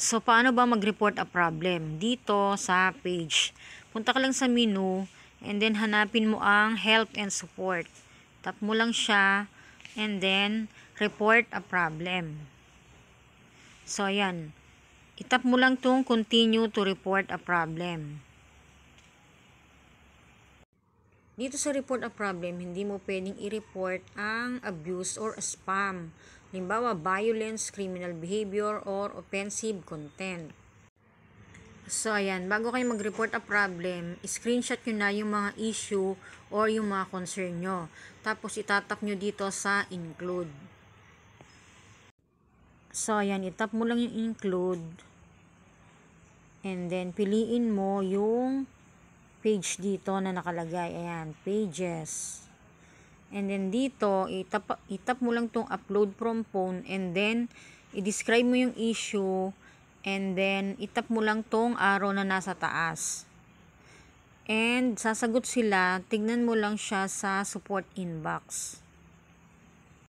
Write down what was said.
So, paano ba mag-report a problem? Dito sa page. Punta ka lang sa menu, and then hanapin mo ang help and support. Tap mo lang siya, and then report a problem. So, ayan. Itap mo lang tong continue to report a problem. Dito sa report a problem, hindi mo pwedeng i-report ang abuse or spam. Halimbawa, violence, criminal behavior, or offensive content. So, ayan. Bago kayo mag-report a problem, screenshot nyo na yung mga issue or yung mga concern nyo. Tapos, itatap nyo dito sa include. So, ayan. Itap mo lang yung include. And then, piliin mo yung page dito na nakalagay. Ayan. Pages. And then, dito, itap mo lang tong upload from phone. And then, i-describe mo yung issue. And then, itap mo lang tong arrow na nasa taas. And, sasagot sila. Tignan mo lang siya sa support inbox.